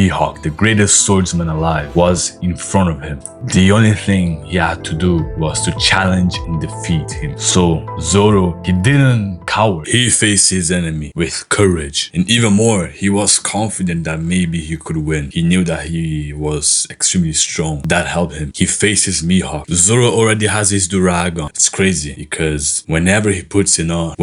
Mihawk, the greatest swordsman alive, was in front of him. The only thing he had to do was to challenge and defeat him. So Zoro, he didn't cower. He faced his enemy with courage. And even more, he was confident that maybe he could win. He knew that he was extremely strong. That helped him. He faced his Mihawk. Zoro already has his durag on. It's crazy because whenever he puts it on,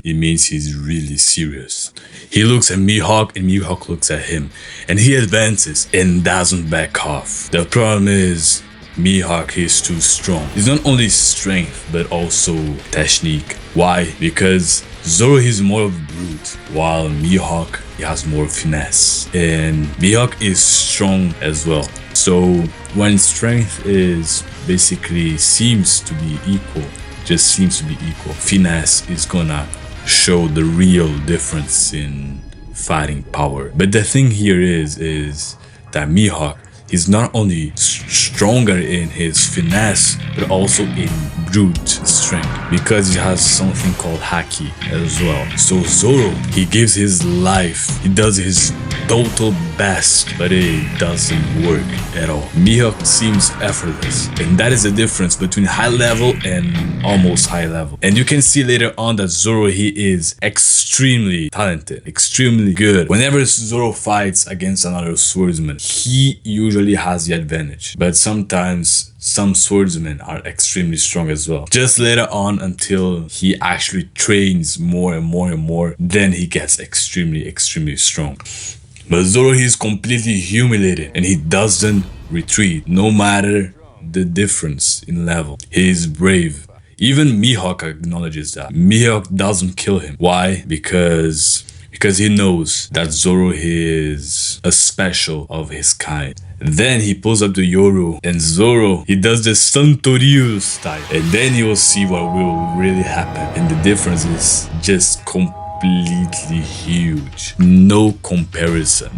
it means he's really serious. He looks at Mihawk and Mihawk looks at him. And he advances and doesn't back off. The problem is Mihawk is too strong. It's not only strength but also technique. Why? Because Zoro is more of brute, while Mihawk he has more finesse. And Mihawk is strong as well. So when strength is basically seems to be equal, finesse is gonna show the real difference in fighting power. But the thing here is that Mihawk is not only stronger in his finesse but also in brute strength because he has something called haki as well. So Zoro, he gives his life, he does his total best, but it doesn't work at all. Mihawk seems effortless, and that is the difference between high level and almost high level. And you can see later on that Zoro, he is extremely talented, extremely good. Whenever Zoro fights against another swordsman, he usually has the advantage, but sometimes some swordsmen are extremely strong as well. Just later on, until he actually trains more and more, then he gets extremely strong. But Zoro, he's completely humiliated and he doesn't retreat no matter the difference in level. He is brave. Even Mihawk acknowledges that. Mihawk doesn't kill him. Why? Because he knows that Zoro is a special of his kind. Then he pulls up the Yoru and Zoro, he does the Santorio style. And then you will see what will really happen. And the difference is just completely huge. No comparison.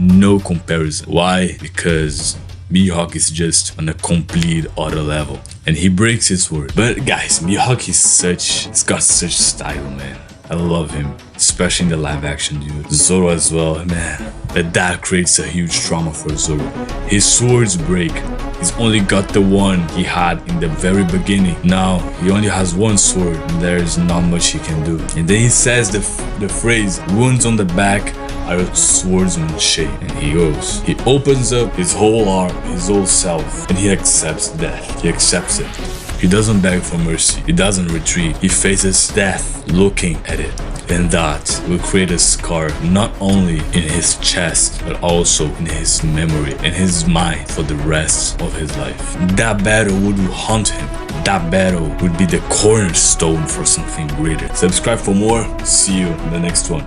Why? Because Mihawk is just on a complete other level. And he breaks his word. But guys, Mihawk he's got such style, man. I love him, especially in the live action dude. Zoro as well, man. That creates a huge trauma for Zoro. His swords break. He's only got the one he had in the very beginning. Now he only has one sword and there's not much he can do. And then he says the phrase, "Wounds on the back are a swordsman's shape." And he goes. He opens up his whole arm, his whole self, and he accepts death. He accepts it. He doesn't beg for mercy. He doesn't retreat. He faces death looking at it. And that will create a scar not only in his chest but also in his memory and his mind for the rest of his life. That battle would haunt him. That battle would be the cornerstone for something greater. Subscribe for more. See you in the next one.